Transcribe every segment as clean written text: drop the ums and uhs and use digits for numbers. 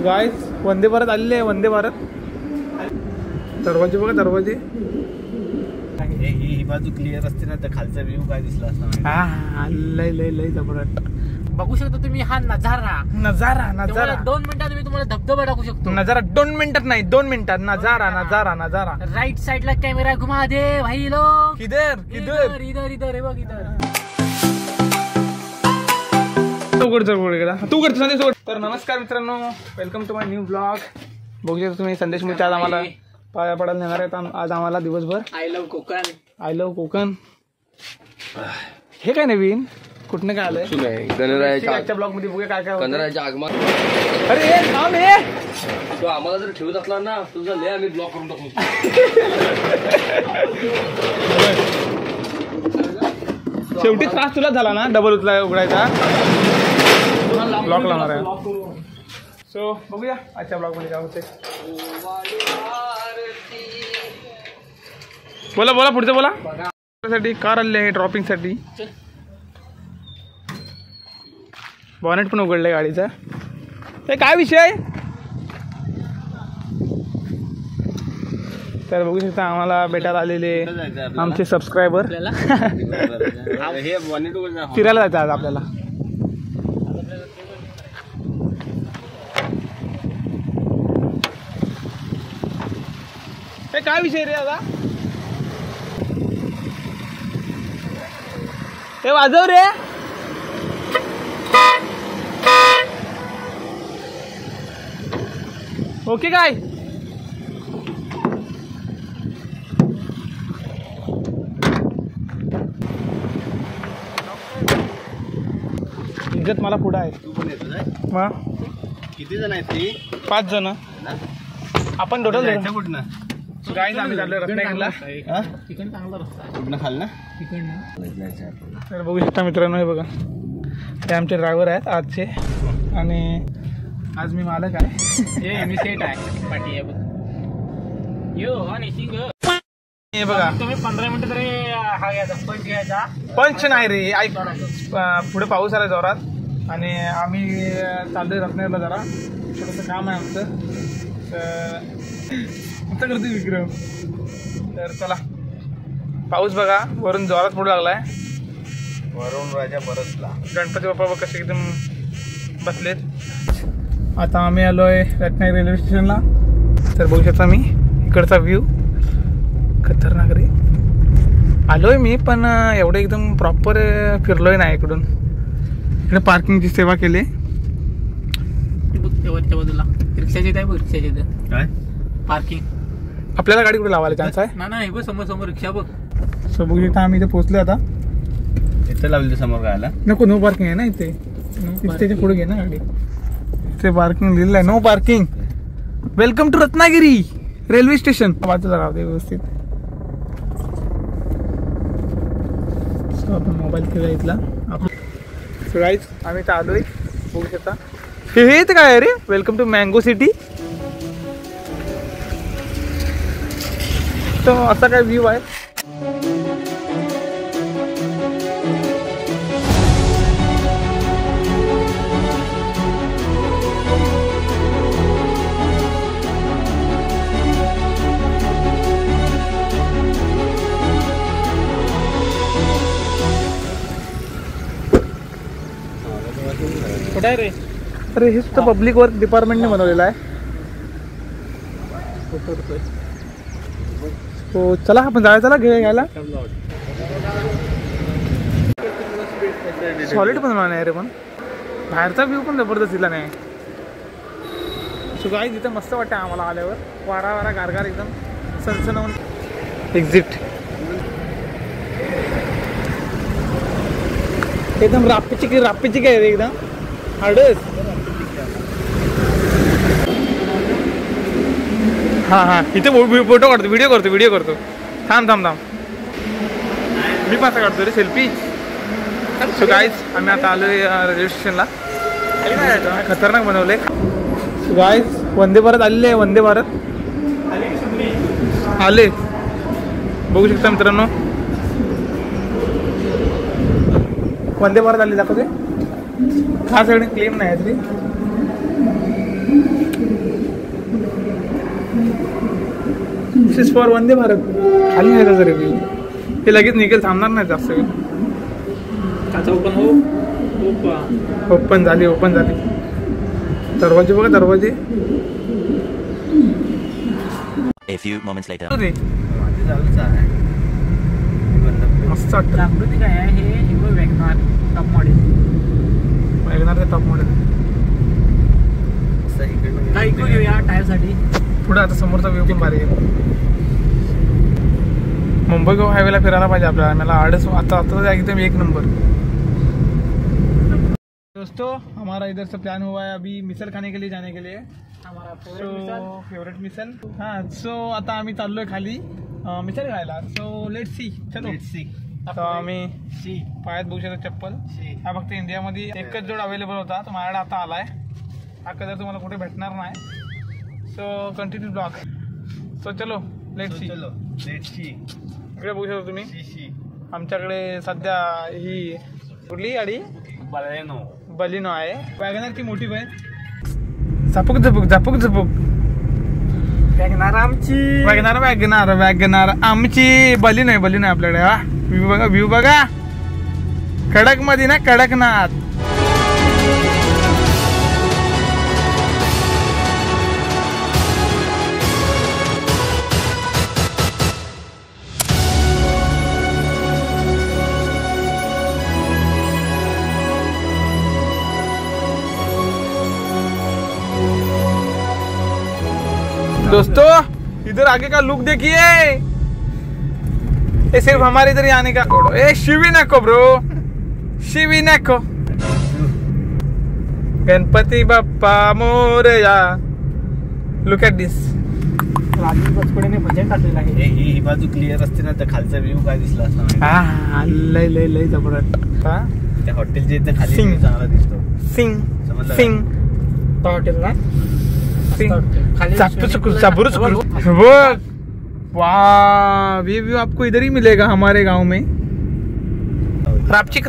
Guys Vande Bharat आलेले आहे, वंदे भारत. दरवाजे बघा, दरवाजे. ही बाजू क्लिअर असते ना तर खालचा व्ह्यू काय दिसला असता. हा लय लय लय जबरदस्त बघू शकता तुम्ही हा नजारा. नजारा नजारा 2 मिनिटात मी तुम्हाला धबधबा दाखवू शकतो. नजारा 2 मिनिटात नाही, 2 मिनिटात. नजारा नजारा नजारा. राइट साइड ला कॅमेरा घुमा दे भाई लोग. किधर किधर इधर इधर हे बघ इधर. तू करतो संदेश. तर नमस्कार मित्रांनो, welcome to my new blog. बघू शकता तुम्ही संदेश मुळे आज आम्हाला पाया पडायला नेणार आहेत आज आम्हाला दिवसभर. I love Konkan. I love Konkan. हे काय नवीन कुठनं काय आलंय? गणरायाच्या ब्लॉग मध्ये बघूया काय काय. गणरायाच्या आगमन. अरे थांब हे. तो आम्हाला जर ठेवत असला ना तुझा लय आम्ही ब्लॉक करून टाकू. शेवटी त्रास तुला झाला ना डबल उघडायचा. ब्लॉक लावणार आहे. सो बघूया आजच्या ब्लॉग मध्ये काय होते. बोला बोला पुढचं बोला. साठी कार आलेली आहे ड्रॉपिंग साठी. बॉनेट पण उघडलंय गाडीचा. ते काय विषय आहे तर बघू शकता आम्हाला भेटायला आलेले आमचे सबस्क्रायबर. फिरायला जायचं आज आपल्याला. हे काय विषय रे दादा. हे वाजव रे. ओके काय इज्जत मला पुढं आहे. तू पण येतो मग किती जण आहेत ती? 5 जण आपण टोटल. कुठनं गाईज आम्ही चाललोय रत्नागिरीला. तिकडनं चांगला रस्ता आहे. कुठनं खाल ना. तर बघू शकता मित्रांनो, हे बघा हे आमचे ड्रायव्हर आहेत आजचे आणि आज मी मालक आहे. हे मी सेट आहे पाठी. यो आणि सिंग. हे बघा तुम्ही 15 मिनिटं तरी हा घ्यायचा पंच घ्यायचा. पंच नाही रे ऐक. पुढे पाऊस आला जोरात आणि आम्ही चाललोय रत्नागिरीला. जरा छोटंसं काम आहे आमचं तर आता करतो विक्रम. तर चला पाऊस बघा वरून जोरात पडू लागलाय. वरून राजा बरसला. गणपती बाप्पा बघ कसे एकदम बसलेत. आता आम्ही आलोय रत्नागिरी रेल्वे स्टेशनला. तर बघू शकता मी इकडचा व्ह्यू खतरनाक रे. आलोय मी पण एवढं एकदम प्रॉपर फिरलोय नाही. इकडून इकडे पार्किंगची सेवा केली. वरच्या बाजूला रिक्षाची काय बघ. रिक्षाची काय पार्किंग. आपल्याला गाडी कुठे लावायला चान्स आहे ना. नाही बघ समोर समोर रिक्षा बघ. सो बघू शकता आम्ही इथे पोहोचलो. आता इथं लावली समोर गायला नको. नो पार्किंग आहे ना इथे. इथे पुढे घे ना गाडी. इथे पार्किंग लिहिलं आहे no parking. Welcome to Ratnagiri railway station. बाजूला राहते व्यवस्थित. सो आपण मोबाईल केला इथला. सो गाईज आम्ही इथं आलोय बघू शकता. हे तर काय आहे रे. Welcome to mango city. तो असा काय व्ह्यू आहे. कुठे आहे रे. अरे हे सुद्धा पब्लिक वर्क डिपार्टमेंटने बनवलेलं आहे. हो चला आपण जायचं घ्यायला. सॉलिड बनवला नाही रे पण बाहेरचा व्ह्यू पण जबरदस्त दिला नाही. सो गाईज इथं मस्त वाटतं आम्हाला आल्यावर. वारा वारा गारगार एकदम सनसनवून. एक्झिट एकदम राप्पीची काय रे एकदम हार्डच. हां हां इथे फोटो काढतो व्हिडिओ करतो. थांब मी पासा काढतो रे सेल्फी. सो गाईज आम्ही आता आलोय रेल्वे स्टेशनला. खतरनाक बनवले. सो गाईज वंदे भारत आलेले आहे. वंदे भारत आले बघू शकता मित्रांनो. वंदे भारत आले दाखवते. हा सगळे क्लेम नाही आहे दिस इज फॉर वंदे भारत. खाली नाही त्याचा रिव्ह्यू. हे लगेच निघेल, थांबणार नाही जास्त वेळ. काचा ओपन हो. ओपन झाली. दरवाजे बघा, दरवाजे. A few moments later. अरे माझी चालूच आहे. मस्त वाटतं. जागृती काय आहे हे हिरो वॅगनार टॉप मॉडेल. वॅगनारचं टॉप मॉडेल. असं इकडनं काय इकडे घेऊया टायरसाठी. पुढे आता समोरचा व्ह्यू पण भारी आहे. मुंबई गोवा हायवेला फिरायला पाहिजे आपल्याला. मला आता एकदम एक नंबर. दोस्तों हमारा इधर से प्लान हुआ है अभी मिसल खाने के लिए जाने के लिए. हमारा फेवरेट मिसल. हाँ सो आता आम्ही चाललोय खाली मिसल खायला. So let's see. चलो तर आम्ही पायात बघू शकतो चप्पल. हा फक्त इंडियामध्ये एकच जोड अवेलेबल होता, तो माझ्याकडे आता आलाय. हा कलर तुम्हाला कुठे भेटणार नाही. So continue blog. सो चलो लेट्स सी. इकडे बघू शकतो तुम्ही आमच्याकडे सध्या ही कुठली गाडी बलिनो आहे. वॅगनरची मोठी आहे. झापूक वॅगनार आमची. बलिनो आहे आपल्याकडे. हा व्ह्यू बघा. कडक मध्ये ना, कडकनाथ. दोस्तों इधर आगे का लुक देखिए. ये सिर्फ हमारे इधर ही आने का. ए शिवी नको ब्रो, शिवी नको. गणपती बाप्पा मोरया. लुक ॲट दिस. राजीव बचपडेने भजन टाकलेलं आहे. ही बाजू क्लिअर असते ना तर खालचा व्ह्यू काय दिसला असता. हा लय जबरदस्त. त्या हॉटेलच्या इथे खाली सिंग. view चांगला दिसतो. सिंग हॉटेल ना वाह, ये व्यू आपको इधर ही मिलेगा हमारे गांव में. रापचिक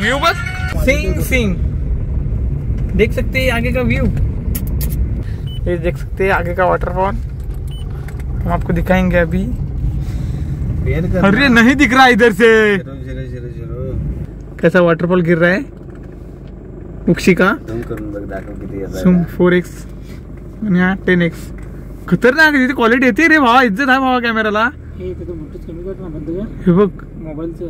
व्यू बस. सिंग देख सकते हैं आगे का व्यू. ये देख सकते हैं आगे का वाटरफॉल. हम आपको दिखाएंगे अभी. अरे नहीं दिख रहा इधर से. कैसा वाटरफॉल गिर रहा है उक्षी का. सुम 4x आणि हा 10x. खतरनाक तिथे क्वालिटी येते रे भावा. इज्जत आहे भावा कॅमेराला. हे तिथं मोठंच कमी कर ना, बंद कर हे बघ मोबाईलचं.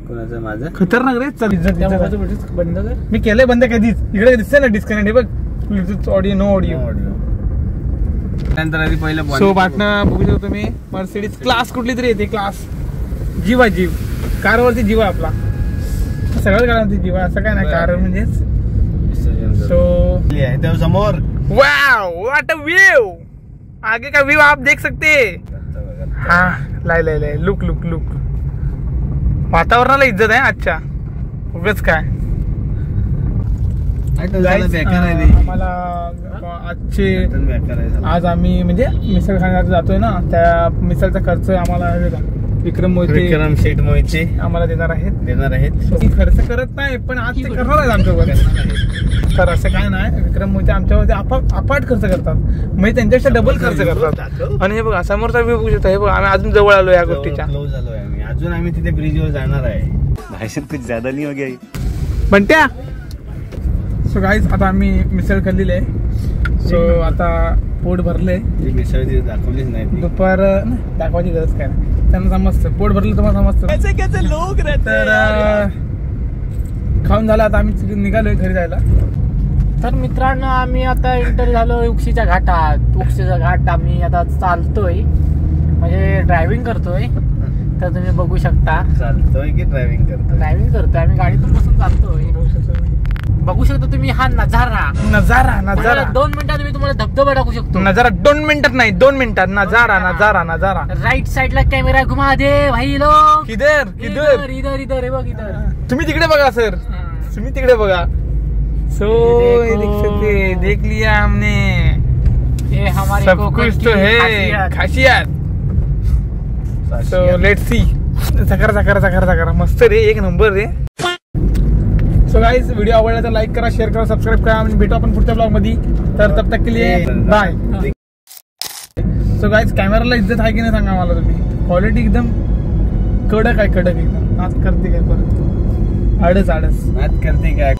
कोणाचं माझं खतरनाक रे. चल मोबाईलचं मोठंच बंद कर. मी केलंय बंद कधीच. इकडे दिसतंय ना डिस्कनेक्ट. हे बघ ऑडिओ नो ऑडिओ. त्यानंतर आधी पहिलं सो बाटणं बघू शकतो तुम्ही. मर्सिडीज क्लास कुठली तरी येते. क्लास जीव कारवरती जीव आपला. सगळ्याच गाड्यांवरती जीव असं काय नाही. कार म्हणजे सो समोर. Wow what a view. आगे का व्यू आप देख सकते. हाँ लय लुक वातावरणाला इज्जत आहे. अच्छा उगाच काय आम्हाला आज आम्ही म्हणजे मिसळ खाण्यासाठी जातोय ना, त्या मिसळचा खर्च आम्हाला विक्रम शेठ मोहिते आम्हाला देणार आहेत. खर्च करत नाही पण आज ते करणार आहेत आमच्यावर. तर असं काय नाही, विक्रम मोहिते आमच्यावरती अफाट खर्च करतात. म्हणजे त्यांच्यापेक्षा डबल खर्च करतात. आणि हे बघा समोरचा व्ह्यू बघू शकता. हे बघा आम्ही अजून जवळ आलो या गोष्टीच्या. अजून आम्ही तिथे ब्रिजवर जाणार आहे. भाषण कुछ ज्यादा नहीं हो गया. म्हणत्या. सो गाईज आता आम्ही मिसळ खाल्लेली आहे. सो आता पोट भरले. मिसळ दाखवलीच नाही. दुपार दाखवायची गरज काय नाही. त्यांना समजतं पोट भरलं तुम्हाला समजतं. कैसे लोग तर खाऊन झालं. आता आम्ही निघालोय घरी जायला. तर मित्रांनो आम्ही आता एंटर झालो उक्षीच्या घाटात. उक्षीचा घाट आम्ही आता चालतोय म्हणजे ड्रायव्हिंग करतोय. तर तुम्ही बघू शकता. चालतोय की ड्रायव्हिंग करतोय. आम्ही गाडीतून बसून चालतोय. बघू शकता तुम्ही हा नजारा. 2 मिनिटात मी तुम्हाला धबधबा टाकू शकतो. नजारा 2 मिनिटात नाही 2 मिनिटात. नजारा राईट साइडला कॅमेरा घुमा दे भाई लोग. किधर इधर हे बघ इधर. तुम्ही तिकडे बघा सर. तुम्ही तिकडे बघा. सो देख लिया हमने. ये हमारे सब कुछ तो है खासियत. So let's see. चकरा मस्त रे. एक नंबर रे. सो गाइस व्हिडिओ आवडला तर लाईक करा, शेअर करा, सबस्क्राईब करा. आणि भेटू आपण पुढच्या ब्लॉग मध्ये. तर तब तक के लिए बाय. सो गाईज कॅमेराला इज्जत आहे की नाही सांगा मला तुम्ही. क्वालिटी एकदम कडक आहे, कडक एकदम. नात करते काय परत आडच नाद करते काय